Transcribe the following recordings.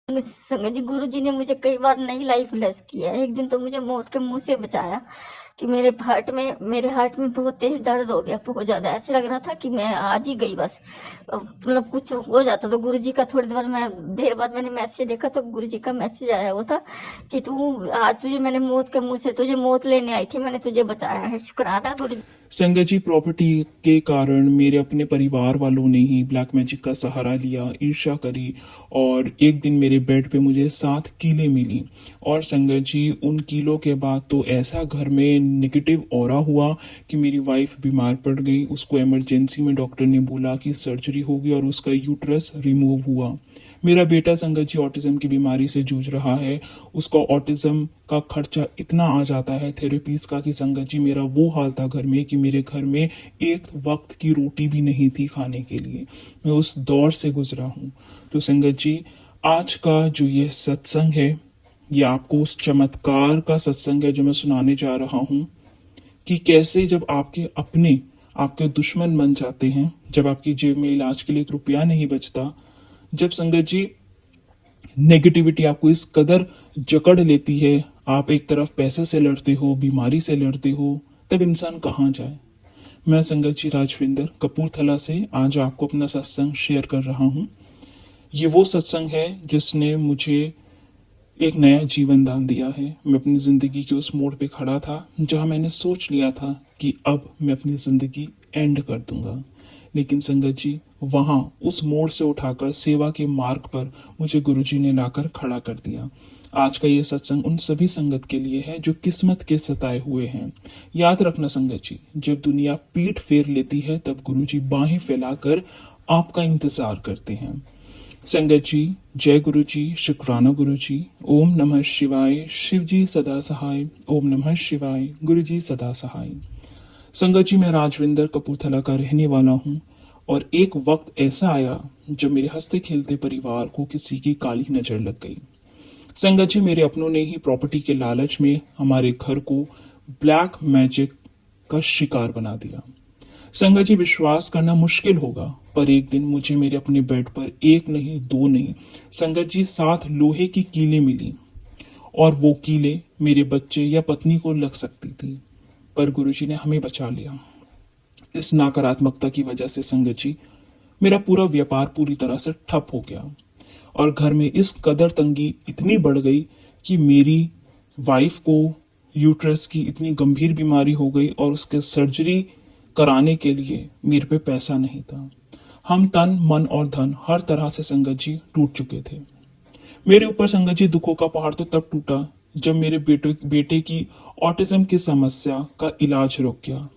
संगत जी, गुरु जी ने मुझे कई बार नई लाइफ ब्लेस किया है। एक दिन तो मुझे मौत के मुंह से बचाया कि मेरे हार्ट में बहुत तेज दर्द हो गया, बहुत ज्यादा। ऐसे लग रहा था कि मैं आज ही गई बस। मतलब कुछ हो जाता तो गुरु जी का, थोड़ी देर बाद मैंने मैसेज देखा तो गुरु जी का मैसेज आया हुआ था कि तू आज, तुझे मैंने मौत के मुंह से, तुझे मौत लेने आई थी, मैंने तुझे बचाया है। शुक्राना गुरु जी। संगत जी, प्रॉपर्टी के कारण मेरे अपने परिवार वालों ने ही ब्लैक मैजिक का सहारा लिया, ईर्ष्या करी और एक दिन मेरे बेड पे मुझे 7 कीलें मिली। और संगत जी, उन कीलों के बाद तो ऐसा घर में नेगेटिव ऑरा हुआ कि मेरी वाइफ बीमार पड़ गई। उसको इमरजेंसी में डॉक्टर ने बोला कि सर्जरी होगी और उसका यूट्रस रिमूव हुआ। मेरा बेटा संगत जी ऑटिज्म की बीमारी से जूझ रहा है। उसका ऑटिज्म का खर्चा इतना आ जाता है थेरेपीज का कि संगत जी मेरा वो हाल था घर में कि मेरे घर में एक वक्त की रोटी भी नहीं थी खाने के लिए। मैं उस दौर से गुजरा हूँ। तो संगत जी, आज का जो ये सत्संग है, ये आपको उस चमत्कार का सत्संग है जो मैं सुनाने जा रहा हूँ कि कैसे जब आपके दुश्मन बन जाते हैं, जब आपकी जेब में इलाज के लिए 1 रुपया नहीं बचता, जब संगत जी नेगेटिविटी आपको इस कदर जकड़ लेती है, आप एक तरफ पैसे से लड़ते हो, बीमारी से लड़ते हो, तब इंसान कहाँ जाए। मैं संगत जी राजविंदर कपूरथला से आज आपको अपना सत्संग शेयर कर रहा हूँ। ये वो सत्संग है जिसने मुझे एक नया जीवन दान दिया है। मैं अपनी जिंदगी के उस मोड़ पे खड़ा था जहां मैंने सोच लिया था कि अब मैं अपनी जिंदगी एंड कर दूंगा। लेकिन संगत जी, वहां उस मोड़ से उठाकर सेवा के मार्ग पर मुझे गुरुजी ने लाकर खड़ा कर दिया। आज का ये सत्संग उन सभी संगत के लिए है जो किस्मत के सताए हुए हैं। याद रखना संगत जी, जब दुनिया पीठ फेर लेती है तब गुरुजी बाहें फैलाकर आपका इंतजार करते हैं। संगत जी, जय गुरु जी, शुक्राना गुरु जी। ओम नमः शिवाय, शिव जी सदा सहाय। ओम नमः शिवाय, गुरु जी सदा सहाय। संगत जी, मैं राजविंदर कपूरथला का रहने वाला हूँ और एक वक्त ऐसा आया जब मेरे हंसते खेलते परिवार को किसी की काली नजर लग गई। संगत जी, मेरे अपनों ने ही प्रॉपर्टी के लालच में हमारे घर को ब्लैक मैजिक का शिकार बना दिया। संगत जी, विश्वास करना मुश्किल होगा, पर एक दिन मुझे मेरे अपने बेड पर 1 नहीं 2 नहीं संगत जी 7 लोहे की कीलें मिली। और वो कीलें मेरे बच्चे या पत्नी को लग सकती थी, पर गुरुजी ने हमें बचा लिया। इस नकारात्मकता की वजह से संगत जी मेरा पूरा व्यापार पूरी तरह से ठप हो गया और घर में इस कदर तंगी इतनी बढ़ गई कि मेरी वाइफ को यूट्रस की इतनी गंभीर बीमारी हो गई और उसके सर्जरी कराने के लिए मेरे पे पैसा नहीं था। हम तन मन और धन हर तरह से संगत जी टूट चुके थे। मेरे ऊपर संगत जी दुखों का पहाड़ तो तब टूटा जब मेरे बेटे की ऑटिज्म की समस्या का इलाज रुक गया।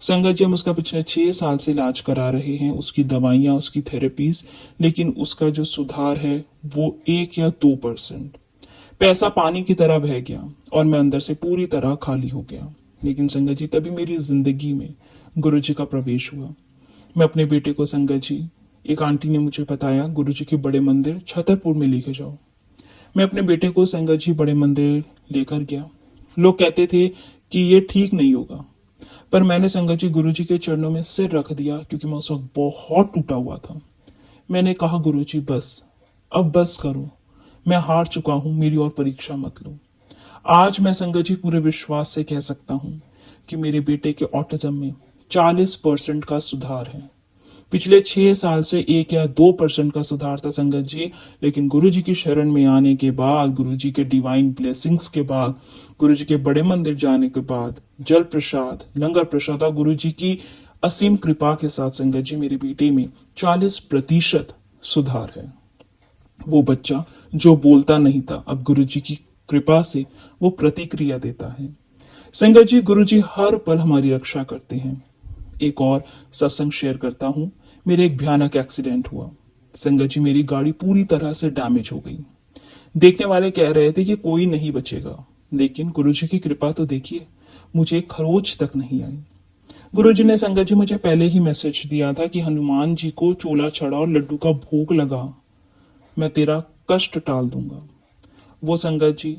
संगत जी, हम उसका पिछले 6 साल से इलाज करा रहे हैं, उसकी दवाइयां, उसकी थेरेपीज, लेकिन उसका जो सुधार है वो 1 या 2%। पैसा पानी की तरह बह गया और मैं अंदर से पूरी तरह खाली हो गया। लेकिन संगत जी, तभी मेरी जिंदगी में गुरु जी का प्रवेश हुआ। मैं अपने बेटे को संगत जी, एक आंटी ने मुझे बताया, गुरु जी के बड़े मंदिर छतरपुर में लेके जाओ। मैं अपने बेटे को संगत जी बड़े मंदिर लेकर गया। लोग कहते थे कि ये ठीक नहीं होगा, पर मैंने संगत जी गुरु जी के चरणों में सिर रख दिया क्योंकि मैं उस वक्त बहुत टूटा हुआ था। मैंने कहा, गुरु जी बस, अब बस करो, मैं हार चुका हूं, मेरी और परीक्षा मत लो। आज मैं संगत जी पूरे विश्वास से कह सकता हूं कि मेरे बेटे के ऑटिज्म में 40% का सुधार है। पिछले 6 साल से 1 या 2% का सुधार था संगत जी, लेकिन गुरु जी की शरण में आने के बाद, गुरु जी के डिवाइन ब्लेसिंग्स के बाद, गुरु जी के बड़े मंदिर जाने के बाद, जल प्रसाद, लंगर प्रसाद और गुरु जी की असीम कृपा के साथ संगत जी मेरे बेटे में 40% सुधार है। वो बच्चा जो बोलता नहीं था, अब गुरु जी की कृपा से वो प्रतिक्रिया देता है। संगत जी, गुरु जी हर पल हमारी रक्षा करते हैं। एक और सत्संग शेयर करता हूं। मेरे एक भयानक एक्सीडेंट हुआ। संगत जी, मेरी गाड़ी पूरी तरह से डैमेज हो गई। देखने वाले कह रहे थे कि कोई नहीं बचेगा, लेकिन गुरु जी की कृपा तो देखिए, मुझे एक खरोच तक नहीं आई। गुरु जी ने संगत जी मुझे पहले ही मैसेज दिया था कि हनुमान जी को चोला चढ़ा और लड्डू का भोग लगा, मैं तेरा कष्ट टाल दूंगा। वो संगत जी,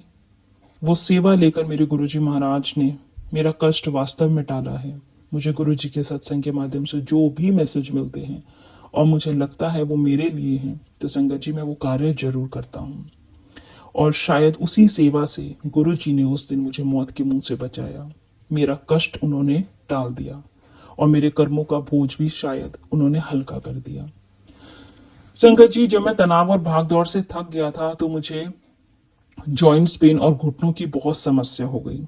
वो सेवा लेकर मेरे गुरुजी महाराज ने मेरा कष्ट वास्तव में टाला है। मुझे गुरुजी के सत्संग के माध्यम से जो भी मैसेज मिलते हैं और मुझे लगता है वो मेरे लिए हैं, तो संगत जी मैं वो कार्य जरूर करता हूँ। और शायद उसी सेवा से गुरु जी ने उस दिन मुझे मौत के मुंह से बचाया। मेरा कष्ट उन्होंने टाल दिया और मेरे कर्मों का बोझ भी शायद उन्होंने हल्का कर दिया। संगत जी, जब मैं तनाव और भाग दौड़ से थक गया था तो मुझे जॉइंट्स पेन और घुटनों की बहुत समस्या हो गई।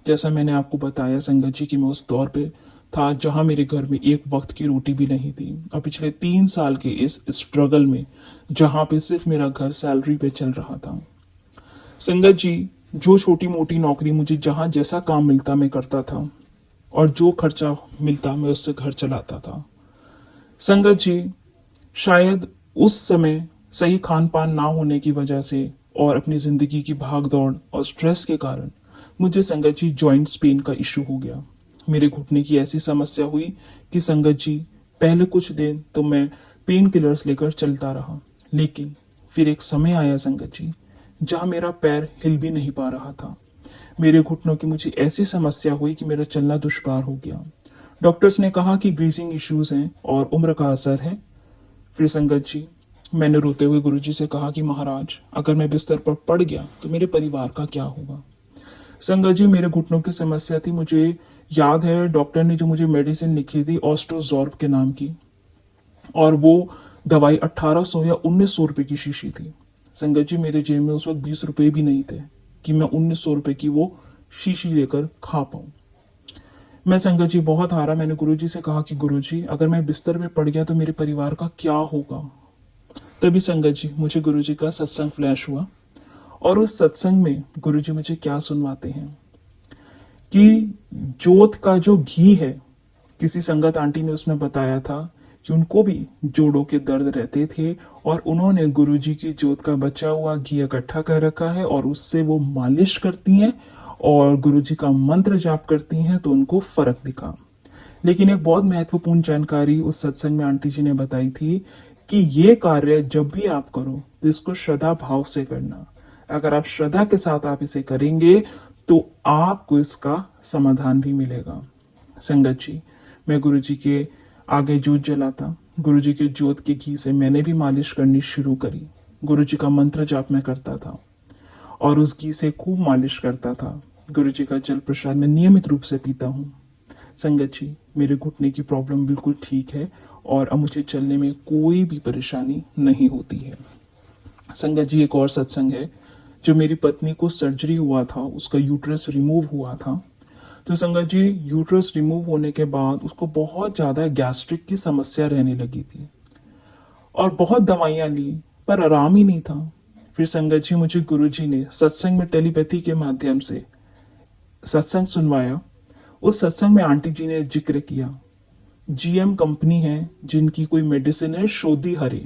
जैसा मैंने आपको बताया संगत जी कि मैं उस दौर पे था जहां मेरे घर में एक वक्त की रोटी भी नहीं थी, और पिछले 3 साल के इस स्ट्रगल में जहां पे सिर्फ मेरा घर सैलरी पे चल रहा था। संगत जी, जो छोटी मोटी नौकरी मुझे जहां जैसा काम मिलता मैं करता था, और जो खर्चा मिलता मैं उससे घर चलाता था। संगत जी, शायद उस समय सही खान पान ना होने की वजह से और अपनी जिंदगी की भाग दौड़ और स्ट्रेस के कारण मुझे संगत जी जॉइंट्स पेन का इशू हो गया। मेरे घुटने की ऐसी समस्या हुई कि संगत जी पहले कुछ दिन तो मैं पेन किलर्स लेकर चलता रहा, लेकिन फिर एक समय आया संगत जी जहां मेरा पैर हिल भी नहीं पा रहा था। मेरे घुटनों की मुझे ऐसी समस्या हुई कि मेरा चलना दुश्वार हो गया। डॉक्टर्स ने कहा कि ग्रीसिंग इश्यूज हैं और उम्र का असर है। फिर संगत जी मैंने रोते हुए गुरुजी से कहा कि महाराज, अगर मैं बिस्तर पर पड़ गया तो मेरे परिवार का क्या होगा। संगत जी, मेरे घुटनों की समस्या थी। मुझे याद है डॉक्टर ने जो मुझे मेडिसिन लिखी थी ऑस्ट्रोजॉर्ब के नाम की, और वो दवाई 1800 या 1900 रुपए की शीशी थी। संगत जी, मेरे जेब में उस वक्त 20 रुपए भी नहीं थे कि मैं 1900 रुपए की वो शीशी लेकर खा पाऊं। मैं संगत जी बहुत हारा। मैंने गुरुजी से कहा कि गुरुजी, अगर मैं बिस्तर में पड़ गया तो मेरे परिवार का क्या होगा। तभी संगत जी मुझे गुरुजी का सत्संग फ्लैश हुआ, और उस सत्संग में गुरुजी मुझे क्या सुनवाते हैं कि जोत का जो घी है, किसी संगत आंटी ने उसमें बताया था कि उनको भी जोड़ों के दर्द रहते थे, और उन्होंने गुरुजी की जोत का बचा हुआ घी इकट्ठा कर रखा है और उससे वो मालिश करती हैं और गुरुजी का मंत्र जाप करती हैं तो उनको फर्क दिखा। लेकिन एक बहुत महत्वपूर्ण जानकारी उस सत्संग में आंटी जी ने बताई थी कि ये कार्य जब भी आप करो तो इसको श्रद्धा भाव से करना। अगर आप श्रद्धा के साथ आप इसे करेंगे तो आपको इसका समाधान भी मिलेगा। संगत जी, मैं गुरुजी के आगे जोत जलाता, गुरुजी के जोत के घी से मैंने भी मालिश करनी शुरू करी। गुरुजी का मंत्र जाप मैं करता था और उस घी से खूब मालिश करता था। गुरुजी का जल प्रसाद मैं नियमित रूप से पीता हूँ। संगत जी, मेरे घुटने की प्रॉब्लम बिल्कुल ठीक है और अब मुझे चलने में कोई भी परेशानी नहीं होती है। संगत जी, एक और सत्संग है जो मेरी पत्नी को सर्जरी हुआ था, उसका यूट्रस रिमूव हुआ था। तो संगत जी, यूट्रस रिमूव होने के बाद उसको बहुत ज्यादा गैस्ट्रिक की समस्या रहने लगी थी और बहुत दवाइयां ली पर आराम ही नहीं था। फिर संगत जी मुझे गुरुजी ने सत्संग में टेलीपैथी के माध्यम से सत्संग सुनवाया। उस सत्संग में आंटी जी ने जिक्र किया, जीएम कंपनी है जिनकी कोई मेडिसिन है शोधी हरे,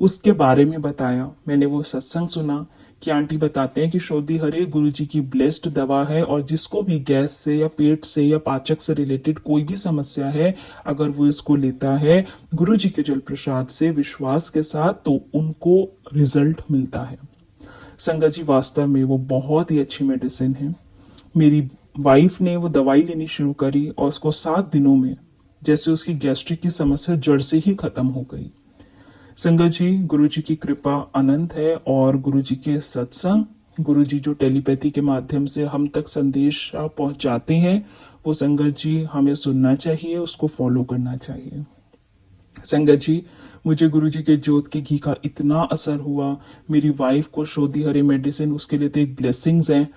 उसके बारे में बताया। मैंने वो सत्संग सुना कि आंटी बताते हैं कि शोधी हरे गुरुजी की ब्लेस्ड दवा है और जिसको भी गैस से या पेट से या पाचक से रिलेटेड कोई भी समस्या है, अगर वो इसको लेता है गुरुजी के जल प्रसाद से विश्वास के साथ, तो उनको रिजल्ट मिलता है। संगत जी, वास्तव में वो बहुत ही अच्छी मेडिसिन है। मेरी वाइफ ने वो दवाई लेनी शुरू करी और उसको 7 दिनों में जैसे उसकी गैस्ट्रिक की समस्या जड़ से ही खत्म हो गई। संगत जी, गुरुजी की कृपा अनंत है और गुरुजी के सत्संग, गुरुजी जो टेलीपैथी के माध्यम से हम तक संदेश पहुंचाते हैं, वो संगत जी हमें सुनना चाहिए, उसको फॉलो करना चाहिए। संगत जी, मुझे गुरुजी के जोत के घी का इतना असर हुआ, मेरी वाइफ को शोधी हरी मेडिसिन, उसके लिए तो एक ब्लेसिंग्स हैं।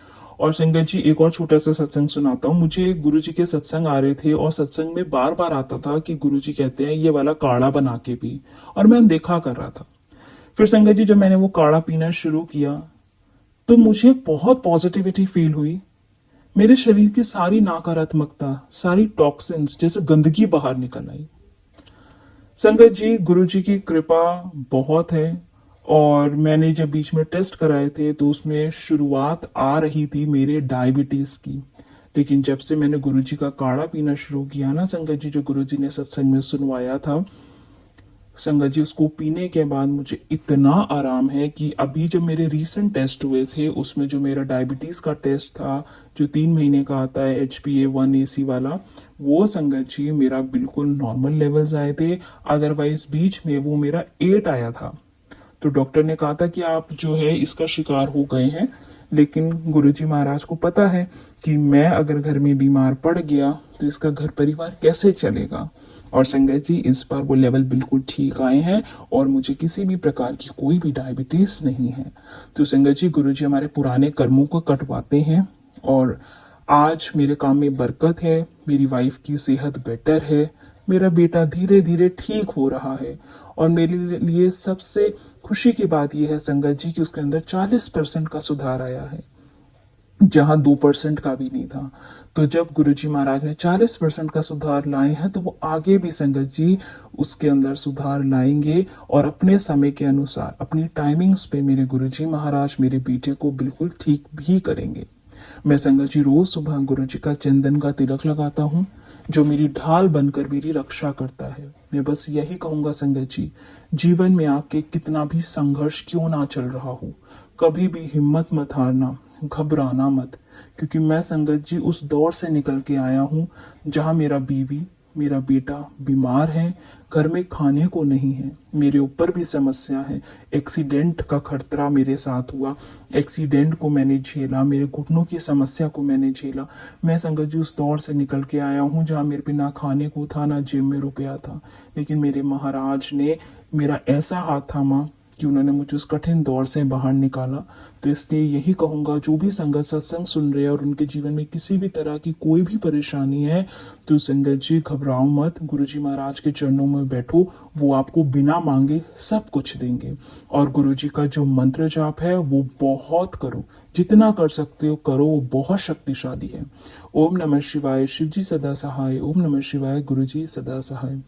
और संगत जी, एक और छोटा सा सत्संग सुनाता हूँ। मुझे गुरुजी के सत्संग आ रहे थे और सत्संग में बार बार आता था कि गुरुजी कहते हैं ये वाला काढ़ा बना के पी, और मैं अनदेखा कर रहा था। फिर संगत जी, जब मैंने वो काढ़ा पीना शुरू किया तो मुझे बहुत पॉजिटिविटी फील हुई। मेरे शरीर की सारी नकारात्मकता, सारी टॉक्सिन्स, जैसे गंदगी बाहर निकल आई। संगत जी, गुरुजी की कृपा बहुत है। और मैंने जब बीच में टेस्ट कराए थे तो उसमें शुरुआत आ रही थी मेरे डायबिटीज की, लेकिन जब से मैंने गुरुजी का काढ़ा पीना शुरू किया ना संगत जी, जो गुरुजी ने सत्संग में सुनवाया था, संगत जी उसको पीने के बाद मुझे इतना आराम है कि अभी जब मेरे रीसेंट टेस्ट हुए थे उसमें जो मेरा डायबिटीज का टेस्ट था, जो 3 महीने का आता है HbA1c वाला, वो संगत जी मेरा बिल्कुल नॉर्मल लेवल्स आए थे। अदरवाइज बीच में वो मेरा 8 आया था। तो डॉक्टर ने कहा था कि आप जो है इसका शिकार हो गए हैं। लेकिन गुरुजी महाराज को पता है कि मैं अगर घर में बीमार पड़ गया तो इसका घर परिवार कैसे चलेगा। और संगत जी इस बार वो लेवल बिल्कुल ठीक आए हैं और मुझे किसी भी प्रकार की कोई भी डायबिटीज नहीं है। तो संगत जी गुरुजी हमारे पुराने कर्मों को कटवाते हैं और आज मेरे काम में बरकत है, मेरी वाइफ की सेहत बेटर है, मेरा बेटा धीरे धीरे ठीक हो रहा है। और मेरे लिए सबसे खुशी की बात यह है संगत जी कि उसके अंदर 40% का सुधार आया है, जहां 2% का भी नहीं था। तो जब गुरुजी महाराज ने 40% का सुधार लाए हैं तो वो आगे भी संगत जी उसके अंदर सुधार लाएंगे और अपने समय के अनुसार अपनी टाइमिंग्स पे मेरे गुरुजी महाराज मेरे बेटे को बिल्कुल ठीक भी करेंगे। मैं संगत जी रोज सुबह गुरुजी का चंदन का तिलक लगाता हूँ, जो मेरी ढाल बनकर मेरी रक्षा करता है। मैं बस यही कहूंगा संगत जी, जीवन में आपके कितना भी संघर्ष क्यों ना चल रहा हो, कभी भी हिम्मत मत हारना, घबराना मत। क्योंकि मैं संगत जी उस दौर से निकल के आया हूँ जहाँ मेरा बीवी मेरा बेटा बीमार है, घर में खाने को नहीं है, मेरे ऊपर भी समस्या है, एक्सीडेंट का खतरा मेरे साथ हुआ, एक्सीडेंट को मैंने झेला, मेरे घुटनों की समस्या को मैंने झेला। मैं संगत जी उस दौर से निकल के आया हूँ जहाँ मेरे पे ना खाने को था ना जेब में रुपया था, लेकिन मेरे महाराज ने मेरा ऐसा हाथ थामा कि उन्होंने मुझे उस कठिन दौर से बाहर निकाला। तो इसलिए यही कहूंगा जो भी संगत सत्संग सुन रहे हैं और उनके जीवन में किसी भी तरह की कोई भी परेशानी है तो संगत जी घबराओ मत, गुरुजी महाराज के चरणों में बैठो, वो आपको बिना मांगे सब कुछ देंगे। और गुरुजी का जो मंत्र जाप है वो बहुत करो, जितना कर सकते हो करो, वो बहुत शक्तिशाली है। ओम नमः शिवाय, शिव जी सदा सहाय। ओम नमः शिवाय, गुरुजी सदा सहाय।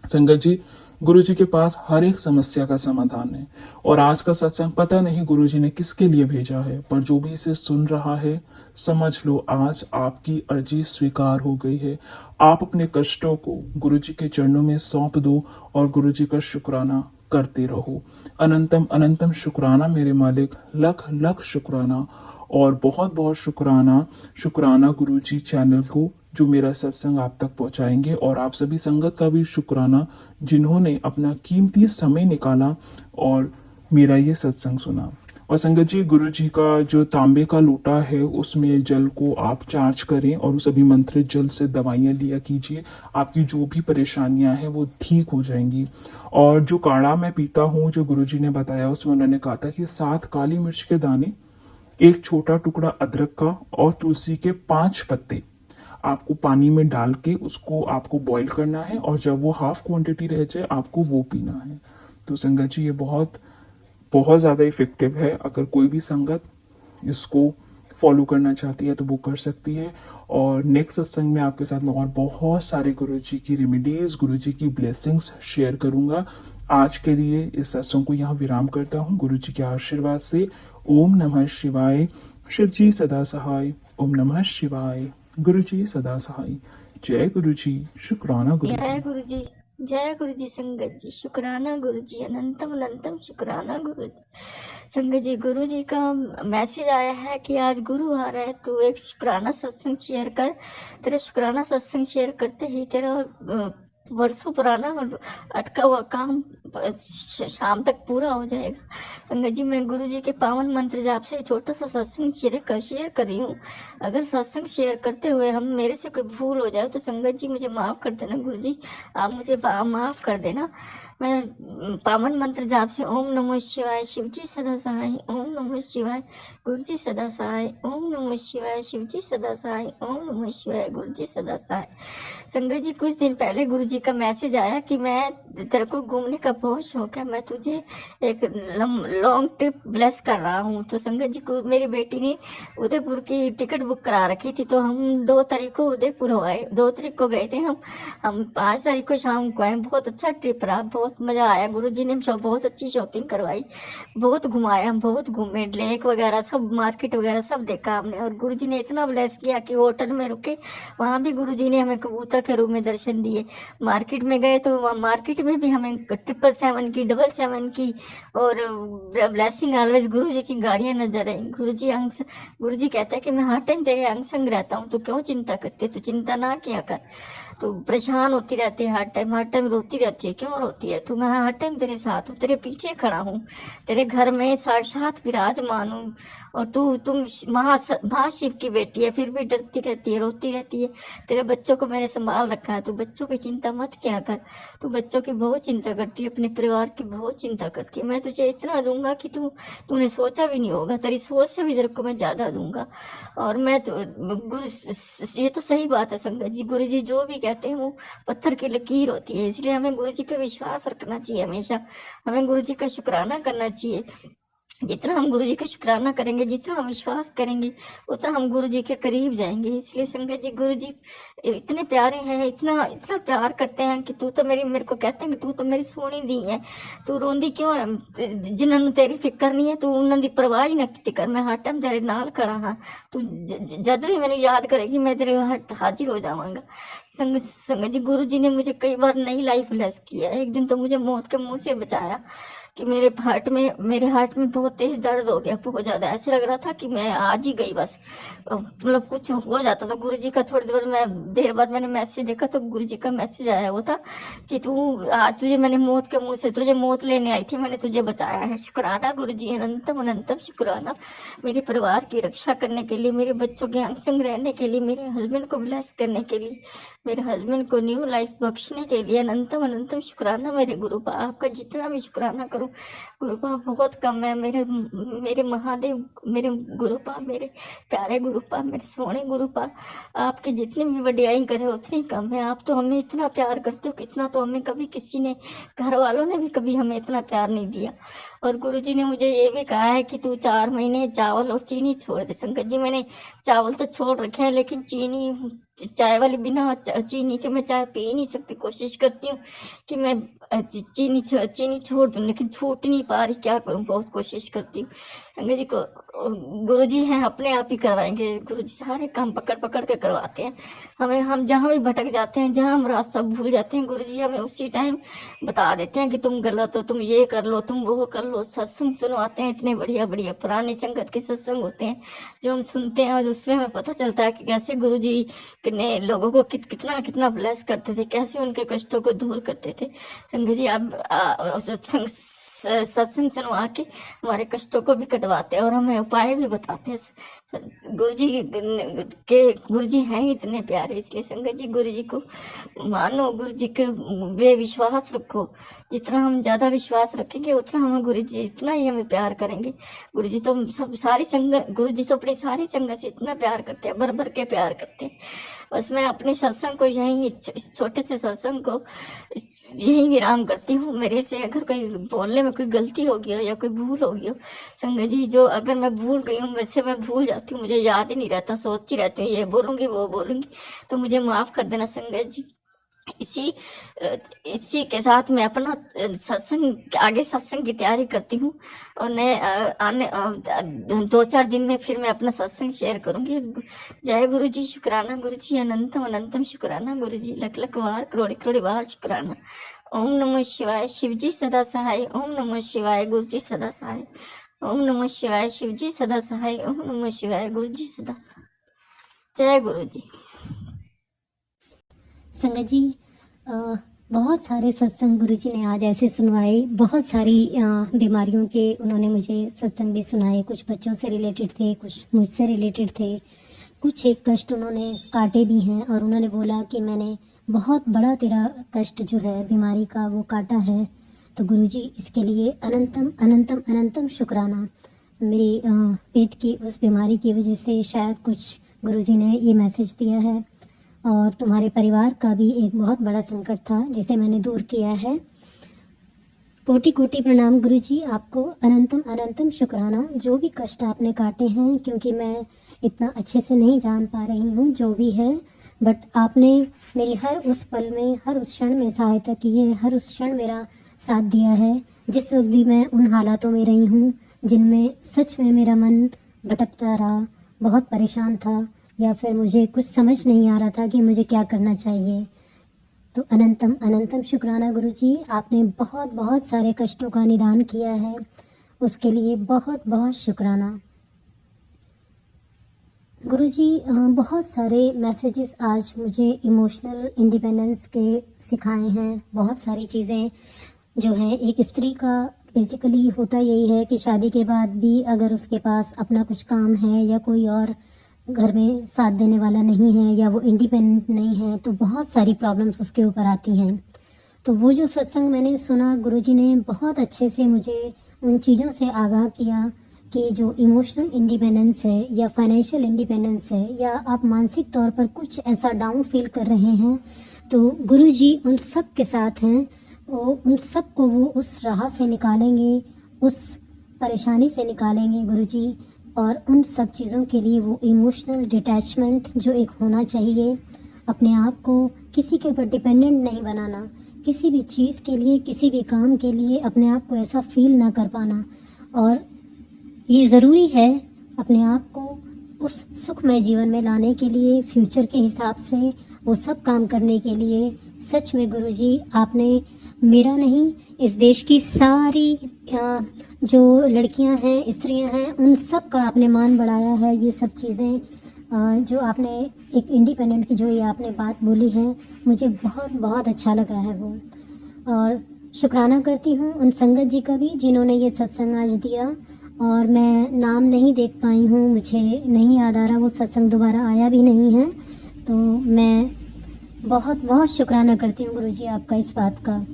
संगत जी गुरुजी के पास हर एक समस्या का समाधान है। और आज का सत्संग पता नहीं गुरुजी ने किसके लिए भेजा है, पर जो भी इसे सुन रहा है समझ लो आज आपकी अर्जी स्वीकार हो गई है। आप अपने कष्टों को गुरुजी के चरणों में सौंप दो और गुरुजी का शुक्राना करते रहो। अनंतम अनंतम शुक्राना मेरे मालिक, लख लख शुक्राना। और बहुत बहुत शुक्राना, शुक्राना गुरुजी चैनल को जो मेरा सत्संग आप तक पहुंचाएंगे, और आप सभी संगत का भी शुक्राना जिन्होंने अपना कीमती समय निकाला और मेरा ये सत्संग सुना। और संगत जी गुरु जी का जो तांबे का लोटा है उसमें जल को आप चार्ज करें और उस अभिमंत्रित जल से दवाइयाँ लिया कीजिए, आपकी जो भी परेशानियां हैं वो ठीक हो जाएंगी। और जो काढ़ा मैं पीता हूँ जो गुरु जी ने बताया उसमें उन्होंने कहा था कि 7 काली मिर्च के दाने, एक छोटा टुकड़ा अदरक का और तुलसी के 5 पत्ते आपको पानी में डाल के उसको आपको बॉईल करना है, और जब वो हाफ क्वांटिटी रह जाए आपको वो पीना है। तो संगत जी ये बहुत बहुत ज़्यादा इफेक्टिव है। अगर कोई भी संगत इसको फॉलो करना चाहती है तो वो कर सकती है। और नेक्स्ट सत्संग में आपके साथ मैं और बहुत सारे गुरुजी की रेमेडीज, गुरुजी की ब्लेसिंग्स शेयर करूंगा। आज के लिए इस सत्संग को यहाँ विराम करता हूँ गुरुजी के आशीर्वाद से। ओम नमः शिवाय, शिव जी सदा सहाय। ओम नमः शिवाय, गुरुजी सदा सहाय। जय गुरुजी, शुक्राना गुरुजी। जय गुरु जी, जय गुरु जी। संगत जी शुक्राना गुरु जी, अनंतम अनंतम शुक्राना गुरु जी। संगत जी गुरु जी का मैसेज आया है कि आज गुरु आ रहा है, तो एक शुक्राना सत्संग शेयर कर। तेरा शुक्राना सत्संग शेयर करते ही तेरा वर्षों पुराना अटका हुआ काम शाम तक पूरा हो जाएगा। संगत जी मैं गुरु जी के पावन मंत्र जाप से छोटा सा सत्संग शेयर कर रही हूँ। अगर सत्संग शेयर करते हुए हम मेरे से कोई भूल हो जाए तो संगत जी मुझे माफ़ कर देना। गुरु जी आप मुझे माफ़ कर देना। मैं पावन मंत्र जाप से ओम नमः शिवाय, शिव जी सदा सहाय। ओम नमः शिवाय, गुरु जी सदा सहाय। ओम नमः शिवाय, शिव जी सदा सहाय। ओम नमः शिवाय, गुरु जी सदा सहाय। संगत जी कुछ दिन पहले गुरु जी का मैसेज आया कि मैं तेरे को घूमने का बहुत शौक है, मैं तुझे एक लॉन्ग ट्रिप ब्लेस कर रहा हूँ। तो संगत जी को मेरी बेटी ने उदयपुर की टिकट बुक करा रखी थी, तो हम 2 तारीख को उदयपुर हो आए, 2 तारीख को गए थे हम 5 तारीख को शाम को आए। बहुत अच्छा ट्रिप रहा, बहुत बहुत मजा आया। गुरुजी ने बहुत अच्छी शॉपिंग करवाई, बहुत घुमाया, हम बहुत घूमे, लेक वगैरह सब, मार्केट वगैरह सब देखा हमने। और गुरुजी ने इतना ब्लेस किया कि होटल में रुके, वहाँ भी गुरुजी ने हमें कबूतर के रूप में दर्शन दिए। मार्केट में गए तो वहाँ मार्केट में भी हमें 777 की, 777 की और ब्लेसिंग ऑलवेज गुरुजी की गाड़ियां नजर आई। गुरुजी कहता है कि मैं हर टाइम तेरे अंग संग रहता हूँ, तो क्यों चिंता करते, तू चिंता ना किया कर। तो परेशान होती रहती है, हर टाइम रोती रहती है, क्यों रोती है, तू, मैं हर टाइम तेरे साथ हूँ, तेरे पीछे खड़ा हूँ, तेरे घर में साक्षात विराजमान हूँ। और तुम महाशिव की बेटी है, फिर भी डरती रहती है, रोती रहती है। तेरे बच्चों को मैंने संभाल रखा है, तू बच्चों की चिंता मत किया कर। तू बच्चों की बहुत चिंता करती है, अपने परिवार की बहुत चिंता करती है। मैं तुझे इतना दूंगा कि तूने सोचा भी नहीं होगा, तेरी सोच से भी तेरे को मैं ज्यादा दूंगा। और मैं तो ये तो सही बात है संगत जी, गुरु जी जो भी कहते हैं वो पत्थर की लकीर होती है। इसलिए हमें गुरु जी पे विश्वास रखना चाहिए हमेशा, हमें गुरु जी का शुक्राना करना चाहिए। जितना हम गुरु जी का शुक्राना करेंगे, जितना हम विश्वास करेंगे, उतना हम गुरु जी के करीब जाएंगे। इसलिए संगत जी, गुरु जी इतने प्यारे हैं, इतना इतना प्यार करते हैं कि तू तो मेरे को कहते हैं कि तू तो मेरी सोनी दी है, तू रोंदी क्यों है, जिन्होंने तेरी फिक्र नहीं है, तू उन्होंने दी परवाह ही ना की कर, मैं हर टाइम तेरे नाल खड़ा हाँ, तू जब भी मैंने याद करेगी मैं तेरे हाजिर हो जाऊंगा। संगत जी, गुरु जी ने मुझे कई बार नई लाइफ ब्लेस किया है। एक दिन तो मुझे मौत के मुंह से बचाया कि मेरे हार्ट में बहुत तेज दर्द हो गया, बहुत ज्यादा, ऐसे लग रहा था कि मैं आज ही गई बस, मतलब कुछ हो जाता। तो गुरुजी का थोड़ी देर बाद मैंने मैसेज देखा, तो गुरुजी का मैसेज आया वो था कि तू आज, तुझे मैंने मौत के मुंह से, तुझे मौत लेने आई थी, मैंने तुझे बचाया है। शुक्राना गुरुजी, अनंतम अनंतम शुक्राना, मेरे परिवार की रक्षा करने के लिए, मेरे बच्चों के अंग संग रहने के लिए, मेरे हस्बैंड को ब्लेस करने के लिए, मेरे हस्बैंड को न्यू लाइफ बख्शने के लिए अनंतम अनंतम शुक्राना मेरे गुरुपा। आपका जितना भी शुक्राना करो गुरुपा बहुत कम है। मेरे महादेव, मेरे गुरुपा, मेरे प्यारे गुरुपा, मेरे सोने गुरुपा, आपकी जितनी भी वडियाई करे उतनी कम है। आप तो हमें इतना प्यार करते हो, कितना तो हमें कभी किसी ने, घर वालों ने भी कभी हमें इतना प्यार नहीं दिया। और गुरुजी ने मुझे ये भी कहा है कि तू 4 महीने चावल और चीनी छोड़ दे। संगत जी, मैंने चावल तो छोड़ रखे हैं, लेकिन चीनी, चाय वाली, बिना चीनी के मैं चाय पी ही नहीं सकती। कोशिश करती हूँ कि मैं चीनी छोड़ दूँ, लेकिन छूट नहीं पा रही, क्या करूँ, बहुत कोशिश करती हूँ। संगत जी को गुरु जी हैं, अपने आप ही करवाएंगे। गुरु जी सारे काम पकड़ पकड़ के करवाते हैं हमें। हम जहाँ भी भटक जाते हैं, जहाँ हम रास्ता भूल जाते हैं, गुरु जी हमें उसी टाइम बता देते हैं कि तुम गलत हो, तुम ये कर लो, तुम वो कर लो। सत्संग सुनवाते हैं, इतने बढ़िया बढ़िया पुराने संगत के सत्संग होते हैं जो हम सुनते हैं, और उसमें हमें पता चलता है कि कैसे गुरु जी ने लोगों को कितना कितना ब्लेस करते थे, कैसे उनके कष्टों को दूर करते थे। संगत जी, आप सत्संग सुनवा के हमारे कष्टों को भी कटवाते हैं और हमें उपाय भी बताते हैं। गुरु जी हैं इतने प्यारे। इसलिए संगत जी, गुरु जी को मानो, गुरु जी के वे विश्वास रखो। जितना हम ज्यादा विश्वास रखेंगे, उतना हम गुरु जी, इतना ही हमें प्यार करेंगे। गुरु जी तो सब सारी संगत, गुरु जी तो अपनी सारी संगत से इतना प्यार करते हैं, भर भर के प्यार करते हैं। बस मैं अपने सत्संग को यहीं, इस छोटे से सत्संग को यहीं विराम करती हूँ। मेरे से अगर कोई बोलने में कोई गलती हो गई हो या कोई भूल हो गई हो, संगत जी, जो अगर मैं भूल गई हूँ, वैसे मैं भूल जाती हूँ, मुझे याद ही नहीं रहता, सोचती रहती हूँ ये बोलूंगी वो बोलूंगी, तो मुझे माफ कर देना संगत जी। इसी के साथ मैं अपना आगे सत्संग की तैयारी करती हूँ, और मैं आने 2-4 दिन में फिर मैं अपना सत्संग शेयर करूंगी। जय गुरु जी, शुक्राना गुरु जी, अनंतम अनंतम शुक्राना गुरु जी, लख लख बार, करोड़ी करोड़ी बार शुक्राना। ओम नमः शिवाय, शिव जी सदा सहाय। ओम नमः शिवाय, गुरु जी सदा सहाय। ओम नमः शिवाय, शिव जी सदा सहाय। ओम नमः शिवाय, गुरु जी सदा सहाय। जय गुरु जी। संगत जी, बहुत सारे सत्संग गुरु जी ने आज ऐसे सुनवाए, बहुत सारी बीमारियों के उन्होंने मुझे सत्संग भी सुनाए। कुछ बच्चों से रिलेटेड थे, कुछ मुझसे रिलेटेड थे, कुछ एक कष्ट उन्होंने काटे भी हैं, और उन्होंने बोला कि मैंने बहुत बड़ा तेरा कष्ट जो है बीमारी का वो काटा है। तो गुरु जी, इसके लिए अनंतम अनंतम अनंतम शुक्राना। मेरी पेट की उस बीमारी की वजह से शायद कुछ गुरु जी ने ये मैसेज दिया है, और तुम्हारे परिवार का भी एक बहुत बड़ा संकट था जिसे मैंने दूर किया है। कोटि कोटि प्रणाम गुरु जी, आपको अनंतम अनंतम शुक्राना। जो भी कष्ट आपने काटे हैं, क्योंकि मैं इतना अच्छे से नहीं जान पा रही हूँ जो भी है, बट आपने मेरी हर उस पल में, हर उस क्षण में सहायता की है, हर उस क्षण मेरा साथ दिया है। जिस वक्त भी मैं उन हालातों में रही हूँ जिनमें सच में मेरा मन भटकता रहा, बहुत परेशान था, या फिर मुझे कुछ समझ नहीं आ रहा था कि मुझे क्या करना चाहिए, तो अनंतम अनंतम शुक्राना गुरुजी, आपने बहुत बहुत सारे कष्टों का निदान किया है, उसके लिए बहुत बहुत शुक्राना। गुरुजी, बहुत सारे मैसेजेस आज मुझे इमोशनल इंडिपेंडेंस के सिखाए हैं। बहुत सारी चीज़ें जो हैं, एक स्त्री का बेसिकली होता यही है कि शादी के बाद भी अगर उसके पास अपना कुछ काम है या कोई और घर में साथ देने वाला नहीं है या वो इंडिपेंडेंट नहीं है, तो बहुत सारी प्रॉब्लम्स उसके ऊपर आती हैं। तो वो जो सत्संग मैंने सुना, गुरुजी ने बहुत अच्छे से मुझे उन चीज़ों से आगाह किया कि जो इमोशनल इंडिपेंडेंस है या फाइनेंशियल इंडिपेंडेंस है, या आप मानसिक तौर पर कुछ ऐसा डाउन फील कर रहे हैं, तो गुरुजी उन सब के साथ हैं। वो उन सब को वो उस राह से निकालेंगे, उस परेशानी से निकालेंगे गुरुजी। और उन सब चीज़ों के लिए वो इमोशनल डिटैचमेंट जो एक होना चाहिए, अपने आप को किसी के ऊपर डिपेंडेंट नहीं बनाना, किसी भी चीज़ के लिए, किसी भी काम के लिए अपने आप को ऐसा फील ना कर पाना। और ये ज़रूरी है अपने आप को उस सुखमय जीवन में लाने के लिए, फ्यूचर के हिसाब से वो सब काम करने के लिए। सच में गुरुजी, आपने मेरा नहीं, इस देश की सारी जो लड़कियां हैं, स्त्रियां हैं, उन सब का आपने मान बढ़ाया है। ये सब चीज़ें जो आपने एक इंडिपेंडेंट की जो ये आपने बात बोली है, मुझे बहुत बहुत अच्छा लगा है वो। और शुक्राना करती हूँ उन संगत जी का भी जिन्होंने ये सत्संग आज दिया। और मैं नाम नहीं देख पाई हूँ, मुझे नहीं याद आ रहा, वो सत्संग दोबारा आया भी नहीं है। तो मैं बहुत बहुत शुक्राना करती हूँ गुरुजी आपका इस बात का।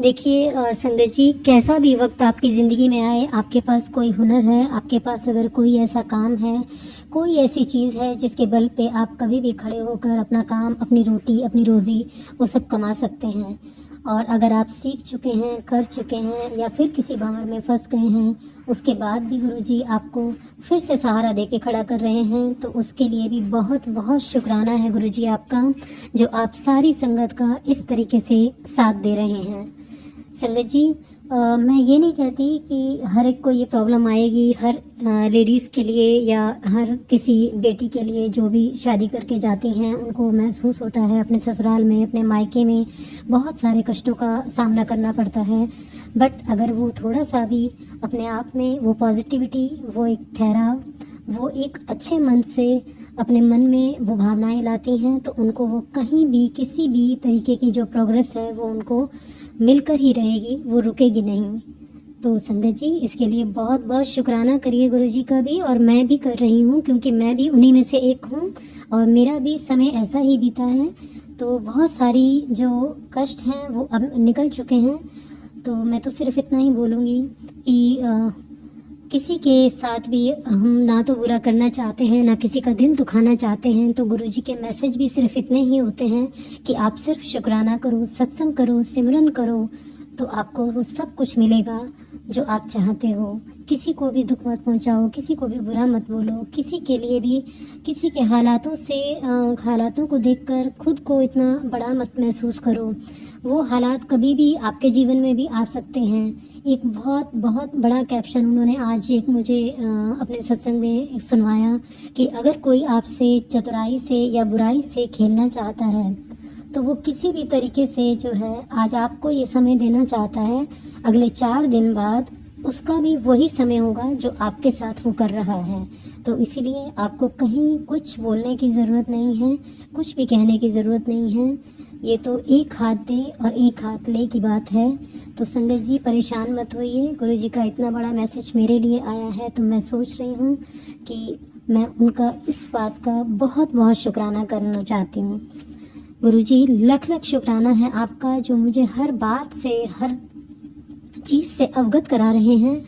देखिए संगत जी, कैसा भी वक्त आपकी ज़िंदगी में आए, आपके पास कोई हुनर है, आपके पास अगर कोई ऐसा काम है, कोई ऐसी चीज़ है जिसके बल पे आप कभी भी खड़े होकर अपना काम, अपनी रोटी, अपनी रोज़ी वो सब कमा सकते हैं। और अगर आप सीख चुके हैं, कर चुके हैं, या फिर किसी भंवर में फंस गए हैं, उसके बाद भी गुरुजी आपको फिर से सहारा देके खड़ा कर रहे हैं, तो उसके लिए भी बहुत बहुत शुक्राना है गुरुजी आपका, जो आप सारी संगत का इस तरीके से साथ दे रहे हैं। संगत जी, मैं ये नहीं कहती कि हर एक को ये प्रॉब्लम आएगी, हर लेडीज़ के लिए या हर किसी बेटी के लिए जो भी शादी करके जाती हैं उनको महसूस होता है अपने ससुराल में, अपने मायके में बहुत सारे कष्टों का सामना करना पड़ता है। बट अगर वो थोड़ा सा भी अपने आप में वो पॉजिटिविटी, वो एक ठहराव, वो एक अच्छे मन से अपने मन में वो भावनाएं लाती हैं, तो उनको वो कहीं भी किसी भी तरीके की जो प्रोग्रेस है वो उनको मिलकर ही रहेगी, वो रुकेगी नहीं। तो संगत जी, इसके लिए बहुत बहुत शुक्राना करिए गुरुजी का भी, और मैं भी कर रही हूँ क्योंकि मैं भी उन्हीं में से एक हूँ और मेरा भी समय ऐसा ही बीता है। तो बहुत सारी जो कष्ट हैं वो अब निकल चुके हैं। तो मैं तो सिर्फ इतना ही बोलूँगी कि किसी के साथ भी हम ना तो बुरा करना चाहते हैं, ना किसी का दिल दुखाना चाहते हैं। तो गुरुजी के मैसेज भी सिर्फ इतने ही होते हैं कि आप सिर्फ शुक्राना करो, सत्संग करो, सिमरन करो, तो आपको वो सब कुछ मिलेगा जो आप चाहते हो। किसी को भी दुख मत पहुंचाओ, किसी को भी बुरा मत बोलो, किसी के लिए भी किसी के हालातों को देखकर खुद को इतना बड़ा मत महसूस करो। वो हालात कभी भी आपके जीवन में भी आ सकते हैं। एक बहुत बहुत बड़ा कैप्शन उन्होंने आज एक मुझे अपने सत्संग में सुनवाया कि अगर कोई आपसे चतुराई से या बुराई से खेलना चाहता है, तो वो किसी भी तरीके से जो है आज आपको ये समय देना चाहता है, अगले 4 दिन बाद उसका भी वही समय होगा जो आपके साथ वो कर रहा है। तो इसीलिए आपको कहीं कुछ बोलने की ज़रूरत नहीं है, कुछ भी कहने की ज़रूरत नहीं है। ये तो एक हाथ दे और एक हाथ ले की बात है। तो संगत जी, परेशान मत होइए। गुरुजी का इतना बड़ा मैसेज मेरे लिए आया है, तो मैं सोच रही हूँ कि मैं उनका इस बात का बहुत बहुत शुक्राना करना चाहती हूँ। गुरुजी, लख लख शुक्राना है आपका, जो मुझे हर बात से, हर चीज़ से अवगत करा रहे हैं।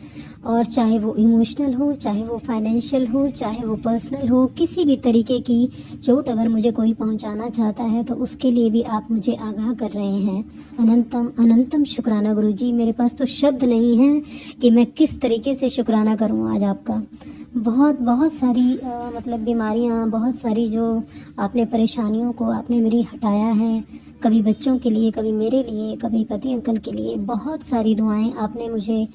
और चाहे वो इमोशनल हो, चाहे वो फाइनेंशियल हो, चाहे वो पर्सनल हो, किसी भी तरीके की चोट अगर मुझे कोई पहुंचाना चाहता है तो उसके लिए भी आप मुझे आगाह कर रहे हैं। अनंतम अनंतम शुक्राना गुरुजी। मेरे पास तो शब्द नहीं हैं कि मैं किस तरीके से शुक्राना करूं आज आपका। बहुत सारी मतलब बीमारियां, बहुत सारी जो आपने परेशानियों को आपने मेरी हटाया है, कभी बच्चों के लिए, कभी मेरे लिए, कभी पति अंकल के लिए। बहुत सारी दुआएं आपने मुझे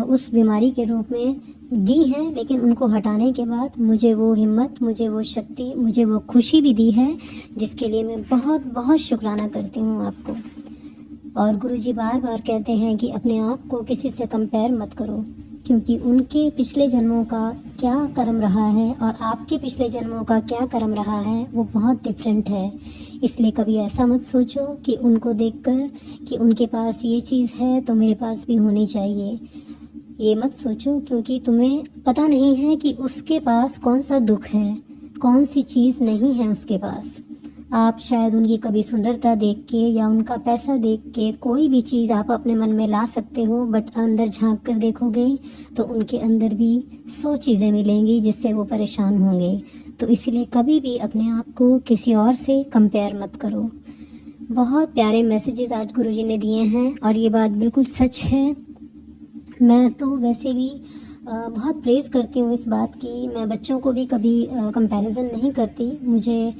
उस बीमारी के रूप में दी हैं, लेकिन उनको हटाने के बाद मुझे वो हिम्मत, मुझे वो शक्ति, मुझे वो खुशी भी दी है, जिसके लिए मैं बहुत बहुत शुक्राना करती हूँ आपको। और गुरुजी बार बार कहते हैं कि अपने आप को किसी से कंपेयर मत करो, क्योंकि उनके पिछले जन्मों का क्या कर्म रहा है और आपके पिछले जन्मों का क्या कर्म रहा है वो बहुत डिफरेंट है। इसलिए कभी ऐसा मत सोचो कि उनको देखकर कि उनके पास ये चीज़ है तो मेरे पास भी होनी चाहिए। ये मत सोचो, क्योंकि तुम्हें पता नहीं है कि उसके पास कौन सा दुख है, कौन सी चीज़ नहीं है उसके पास। आप शायद उनकी कभी सुंदरता देख के या उनका पैसा देख के कोई भी चीज़ आप अपने मन में ला सकते हो, बट अंदर झांक कर देखोगे तो उनके अंदर भी 100 चीज़ें मिलेंगी जिससे वो परेशान होंगे। तो इसलिए कभी भी अपने आप को किसी और से कंपेयर मत करो। बहुत प्यारे मैसेजेस आज गुरुजी ने दिए हैं और ये बात बिल्कुल सच है। मैं तो वैसे भी बहुत प्रेज़ करती हूँ इस बात की। मैं बच्चों को भी कभी कंपैरिजन नहीं करती। मुझे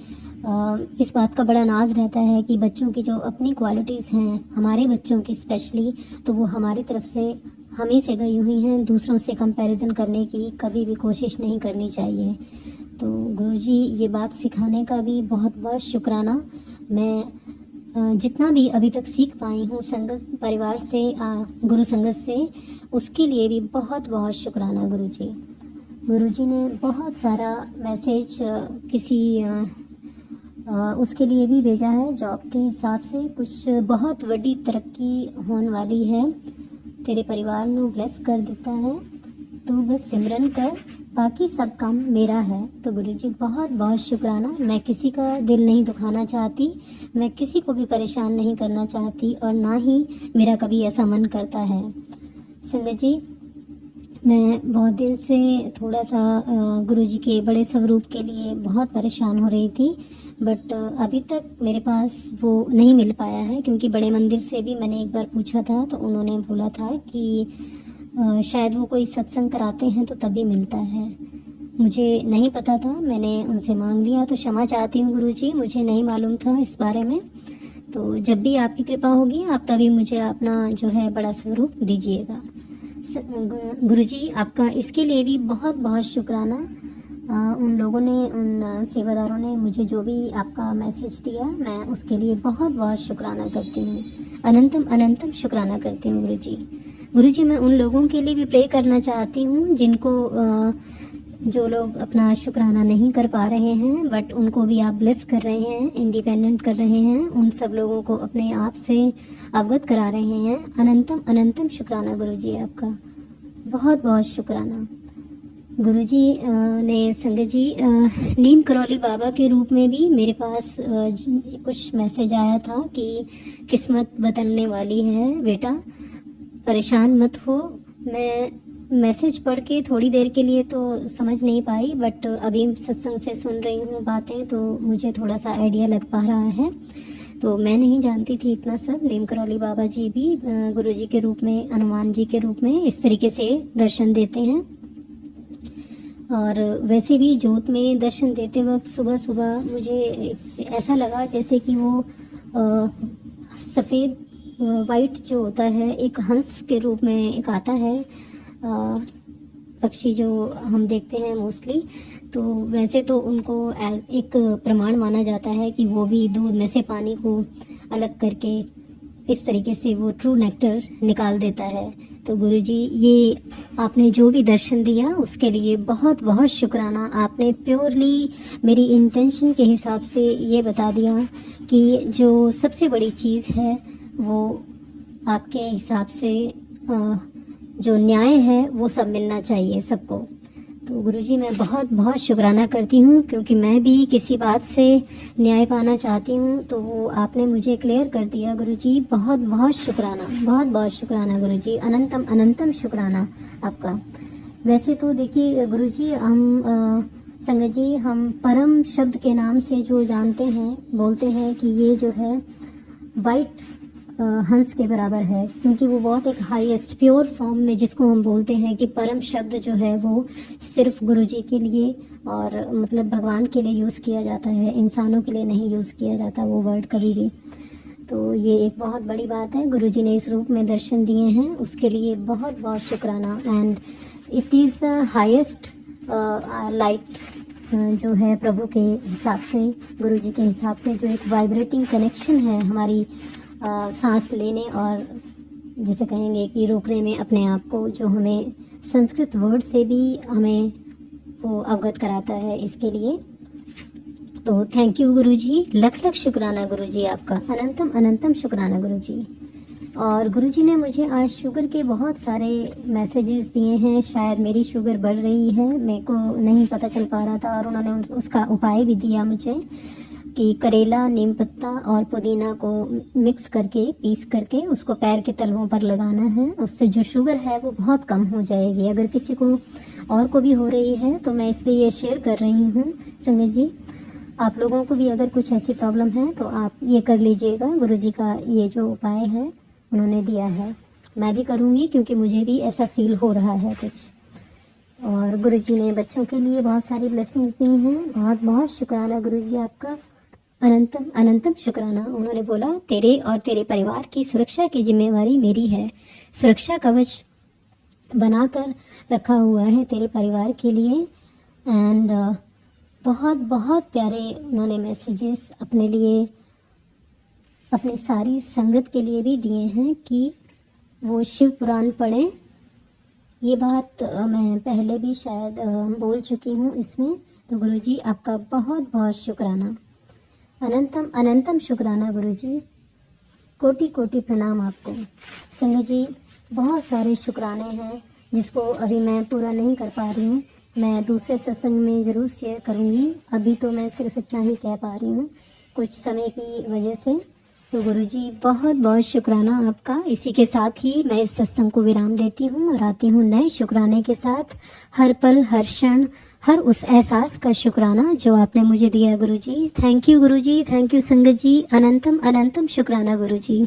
इस बात का बड़ा नाज रहता है कि बच्चों की जो अपनी क्वालिटीज़ हैं, हमारे बच्चों की स्पेशली, तो वो हमारी तरफ से हम ही से गई हुई हैं। दूसरों से कंपैरिजन करने की कभी भी कोशिश नहीं करनी चाहिए। तो गुरुजी ये बात सिखाने का भी बहुत बहुत शुक्राना। मैं जितना भी अभी तक सीख पाई हूँ संगत परिवार से, गुरु संगत से, उसके लिए भी बहुत बहुत शुक्राना गुरुजी। गुरुजी ने बहुत सारा मैसेज किसी उसके लिए भी भेजा है जॉब के हिसाब से। कुछ बहुत बड़ी तरक्की होने वाली है, तेरे परिवार ਨੂੰ ब्लेस कर देता है, तू बस सिमरन कर, बाकी सब काम मेरा है। तो गुरुजी बहुत बहुत शुक्राना। मैं किसी का दिल नहीं दुखाना चाहती, मैं किसी को भी परेशान नहीं करना चाहती और ना ही मेरा कभी ऐसा मन करता है। संगत जी, मैं बहुत दिन से थोड़ा सा गुरुजी के बड़े स्वरूप के लिए बहुत परेशान हो रही थी, बट अभी तक मेरे पास वो नहीं मिल पाया है, क्योंकि बड़े मंदिर से भी मैंने एक बार पूछा था तो उन्होंने बोला था कि शायद वो कोई सत्संग कराते हैं तो तभी मिलता है। मुझे नहीं पता था, मैंने उनसे मांग लिया, तो क्षमा चाहती हूँ गुरुजी, मुझे नहीं मालूम था इस बारे में। तो जब भी आपकी कृपा होगी आप तभी मुझे अपना जो है बड़ा स्वरूप दीजिएगा। गुरुजी आपका इसके लिए भी बहुत बहुत शुक्राना। उन लोगों ने, उन सेवादारों ने मुझे जो भी आपका मैसेज दिया, मैं उसके लिए बहुत बहुत शुक्राना करती हूँ। अनंतम अनंतम शुक्राना करती हूँ गुरुजी। गुरुजी मैं उन लोगों के लिए भी प्रे करना चाहती हूँ जिनको जो लोग अपना शुक्राना नहीं कर पा रहे हैं, बट उनको भी आप ब्लेस कर रहे हैं, इंडिपेंडेंट कर रहे हैं, उन सब लोगों को अपने आप से अवगत करा रहे हैं। अनंतम अनंतम शुक्राना गुरुजी आपका, बहुत बहुत शुक्राना। गुरुजी ने संगत जी नीम करौली बाबा के रूप में भी मेरे पास कुछ मैसेज आया था कि किस्मत बदलने वाली है बेटा, परेशान मत हो। मैं मैसेज पढ़ के थोड़ी देर के लिए तो समझ नहीं पाई, बट अभी सत्संग से सुन रही हूँ बातें तो मुझे थोड़ा सा आइडिया लग पा रहा है। तो मैं नहीं जानती थी इतना सब। नीम करौली बाबा जी भी गुरुजी के रूप में, हनुमान जी के रूप में इस तरीके से दर्शन देते हैं। और वैसे भी जोत में दर्शन देते वक्त सुबह सुबह मुझे ऐसा लगा जैसे कि वो सफ़ेद वाइट जो होता है, एक हंस के रूप में एक आता है पक्षी जो हम देखते हैं मोस्टली, तो वैसे तो उनको एक प्रमाण माना जाता है कि वो भी दूध में से पानी को अलग करके इस तरीके से वो ट्रू नेक्टर निकाल देता है। तो गुरुजी ये आपने जो भी दर्शन दिया उसके लिए बहुत बहुत शुक्राना। आपने प्योरली मेरी इंटेंशन के हिसाब से ये बता दिया कि जो सबसे बड़ी चीज़ है वो आपके हिसाब से जो न्याय है वो सब मिलना चाहिए सबको। तो गुरुजी मैं बहुत बहुत शुक्राना करती हूँ, क्योंकि मैं भी किसी बात से न्याय पाना चाहती हूँ तो वो आपने मुझे क्लियर कर दिया गुरुजी। बहुत बहुत शुक्राना, बहुत बहुत शुक्राना गुरुजी, अनंतम अनंतम शुक्राना आपका। वैसे तो देखिए गुरुजी, हम संगत जी हम परम शब्द के नाम से जो जानते हैं, बोलते हैं कि ये जो है वाइट हंस के बराबर है, क्योंकि वो बहुत एक हाईएस्ट प्योर फॉर्म में जिसको हम बोलते हैं कि परम शब्द जो है वो सिर्फ गुरुजी के लिए और मतलब भगवान के लिए यूज़ किया जाता है, इंसानों के लिए नहीं यूज़ किया जाता वो वर्ड कभी भी। तो ये एक बहुत बड़ी बात है, गुरुजी ने इस रूप में दर्शन दिए हैं, उसके लिए बहुत बहुत शुक्राना। And it is the highest light जो है प्रभु के हिसाब से, गुरुजी के हिसाब से, जो एक वाइब्रेटिंग कनेक्शन है हमारी सांस लेने और जिसे कहेंगे कि रोकने में अपने आप को, जो हमें संस्कृत वर्ड से भी हमें वो अवगत कराता है इसके लिए। तो थैंक यू गुरुजी, लख लख शुक्राना गुरुजी आपका, अनंतम अनंतम शुक्राना गुरुजी। और गुरुजी ने मुझे आज शुगर के बहुत सारे मैसेजेस दिए हैं। शायद मेरी शुगर बढ़ रही है, मेरे को नहीं पता चल पा रहा था, और उन्होंने उसका उपाय भी दिया मुझे कि करेला, नीम पत्ता और पुदीना को मिक्स करके, पीस करके उसको पैर के तलवों पर लगाना है। उससे जो शुगर है वो बहुत कम हो जाएगी। अगर किसी को और को भी हो रही है तो मैं इसलिए ये शेयर कर रही हूँ संगत जी, आप लोगों को भी अगर कुछ ऐसी प्रॉब्लम है तो आप ये कर लीजिएगा। गुरुजी का ये जो उपाय है उन्होंने दिया है, मैं भी करूँगी क्योंकि मुझे भी ऐसा फील हो रहा है कुछ। और गुरुजी ने बच्चों के लिए बहुत सारी ब्लेसिंग्स दी हैं। बहुत बहुत शुक्राना गुरुजी आपका, अनंतम अनंतम शुक्राना। उन्होंने बोला तेरे और तेरे परिवार की सुरक्षा की जिम्मेवारी मेरी है, सुरक्षा कवच बनाकर रखा हुआ है तेरे परिवार के लिए। एंड बहुत बहुत प्यारे उन्होंने मैसेजेस अपने लिए, अपनी सारी संगत के लिए भी दिए हैं कि वो शिव पुराण पढ़ें। ये बात मैं पहले भी शायद बोल चुकी हूँ इसमें। तो गुरुजी आपका बहुत बहुत शुक्राना, अनंतम अनंतम शुक्राना गुरुजी, कोटि कोटि प्रणाम आपको। संगत जी बहुत सारे शुक्राने हैं जिसको अभी मैं पूरा नहीं कर पा रही हूँ, मैं दूसरे सत्संग में ज़रूर शेयर करूँगी। अभी तो मैं सिर्फ इतना ही कह पा रही हूँ कुछ समय की वजह से। तो गुरुजी बहुत बहुत शुक्राना आपका। इसी के साथ ही मैं इस सत्संग को विराम देती हूँ और आती हूँ नए शुक्राने के साथ। हर पल, हर क्षण, हर उस एहसास का शुक्राना जो आपने मुझे दिया Guruji. Thank you Guruji, thank you संगत जी, अनंतम अनंतम शुक्राना गुरुजी।